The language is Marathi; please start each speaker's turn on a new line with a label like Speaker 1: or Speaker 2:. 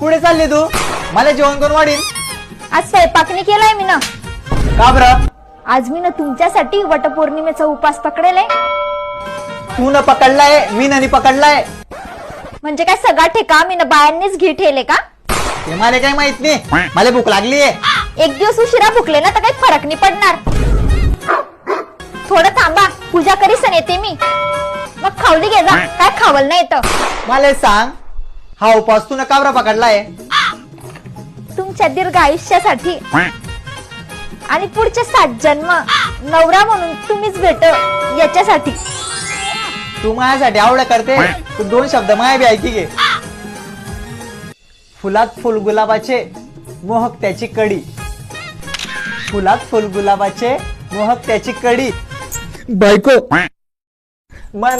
Speaker 1: कुठे चालली तू? मला जेवण करून वाढीन.
Speaker 2: आज स्वयंपाकने केलाय मी ना.
Speaker 1: का बरं?
Speaker 2: आज मी ना तुमच्यासाठी वटपौर्णिमेचा उपास पकडेलाय.
Speaker 1: तू न पकडलाय, मी नाही पकडलाय.
Speaker 2: म्हणजे काय सगळा ठेका मी ना बायांनीच घी ठेले का?
Speaker 1: ते मला काही माहित नाही. मला भूक लागलीये.
Speaker 2: एक दिवस उशिरा भुकले ना तर काही फरक नाही पडणार. थोडं थांबा, पूजा करीसन येते मी. मग खावली घे जा, काय खावल नाही तर.
Speaker 1: मला सांग, हा उपास तू न का बरं पकडलाय?
Speaker 2: तुमच्या दीर्घ आयुष्यासाठी आणि पुढचे 7 जन्म नवरा म्हणून तुम्हीच भेट याच्यासाठी.
Speaker 1: तू माझ्यासाठी आवड करते, तू 2 शब्द माया बी ऐकी घे. फुलात फुल गुलाबाचे मोहक त्याची कडी. फुलात फुल गुलाबाचे मोहक त्याची कडी. बायको मन